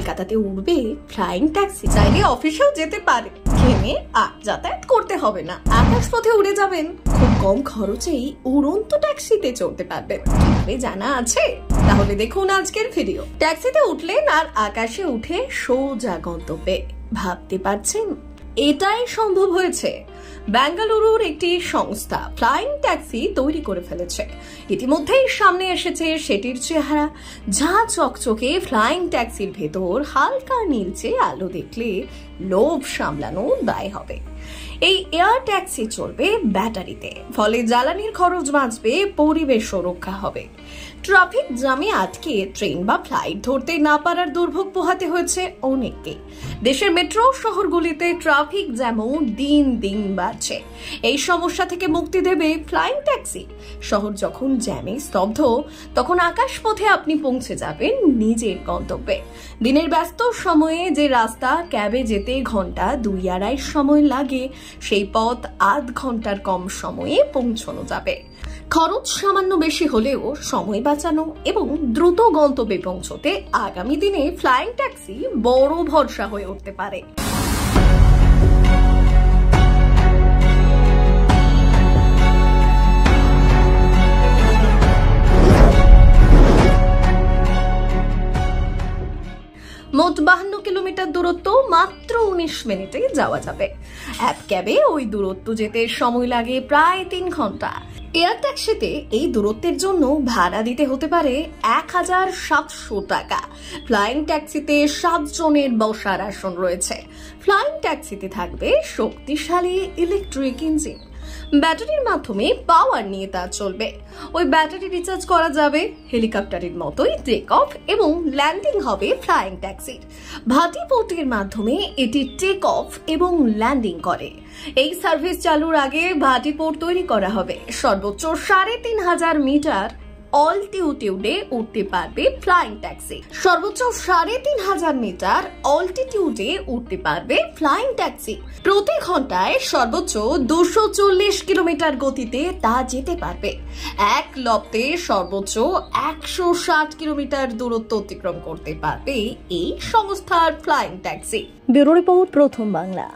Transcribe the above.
কলকাতাতে উড়বে flying taxi. চাইলে অফিসেও যেতে পারে, থেমে আর যাতায়াত করতে হবে না। আকাশপথে উড়ে যাবেন, খুব কম খরচেই উড়ন্ত ট্যাক্সিতে চড়তে পারবেন। কিভাবে জানা আছে? তাহলে দেখুন আজকের ভিডিও। ট্যাক্সিতে উঠলেন আর আকাশে উঠে সোজা গন্তব্যে। ভাবতে পারছেন এটাই সম্ভব হয়েছে? বেঙ্গালুরুর একটি সংস্থা ফ্লাইং ট্যাক্সি তৈরি করে ফেলেছে। ইতিমধ্যেই সামনে এসেছে সেটির চেহারা। যা চকচকে ফ্লাইং ট্যাক্সির ভেতর হালকা নীলচে আলো দেখলে লোভ সামলানো দায় হবে। এই এয়ার ট্যাক্সি চলবে ব্যাটারিতে, ফলে জ্বালানির খরচ বাঁচবে, পরিবেশ রক্ষা হবে। ট্রাফিক জ্যামে আটকে ট্রেন বা ফ্লাইট ধরতে না পারার দুর্ভোগ পোহাতে হয়েছে অনেককে। দেশের মেট্রো শহরগুলিতে ট্রাফিক জ্যামও দিন দিন বাড়ছে। এই সমস্যা থেকে মুক্তি দেবে ফ্লাইং ট্যাক্সি। শহর যখন জ্যামে স্তব্ধ, তখন আকাশপথে আপনি পৌঁছে যাবেন নিজের গন্তব্যে। দিনের ব্যস্ত সময়ে যে রাস্তা ক্যাবে যেতে ঘন্টা 2-2.5 সময় লাগে, সেই পথ আধ ঘন্টার কম সময়ে পৌঁছানো যাবে। খরচ সামান্য বেশি হলেও সময় বাঁচানো এবং দ্রুত গন্তব্যে পৌঁছতে আগামী দিনে ফ্লাইং ট্যাক্সি বড় ভরসা হয়ে উঠতে পারে। মোট 52 কিলোমিটার দূরত্ব মাত্র 19 মিনিটে যাওয়া যাবে। অ্যাপ ক্যাবে ওই দূরত্ব যেতে সময় লাগে প্রায় 3 ঘন্টা। এয়ার ট্যাক্সিতে এই দূরত্বের জন্য ভাড়া দিতে হতে পারে 1700 টাকা। ফ্লাইং ট্যাক্সিতে 7 জনের বসার আসন রয়েছে। ফ্লাইং ট্যাক্সিতে থাকবে শক্তিশালী ইলেকট্রিক ইঞ্জিন। ব্যাটারির মাধ্যমে পাওয়ার নিয়ে তা চলবে। ওই ব্যাটারি রিচার্জ করা যাবে। হেলিকপ্টারের মতোই টেক অফ এবং ল্যান্ডিং হবে ফ্লাইং ট্যাক্সির। ভাটি পোর্টের মাধ্যমে এটি টেক অফ এবং ল্যান্ডিং করে। এই সার্ভিস চালুর আগে ভাটি পোর্ট তৈরি করা হবে। সর্বোচ্চ 3500 মিটার অল্টিটিউডে উঠতে পারবে ফ্লাইং ট্যাক্সি। সর্বোচ্চ 3500 মিটার অল্টিটিউডে উঠতে পারবে ফ্লাইং ট্যাক্সি। প্রতি ঘন্টায় সর্বোচ্চ 240 কিলোমিটার গতিতে তা যেতে পারবে। এক লপ্তে সর্বোচ্চ 160 কিলোমিটার দূরত্ব অতিক্রম করতে পারবে এই সংস্থার ফ্লাইং ট্যাক্সি। ব্যুরো রিপোর্ট, প্রথম বাংলা।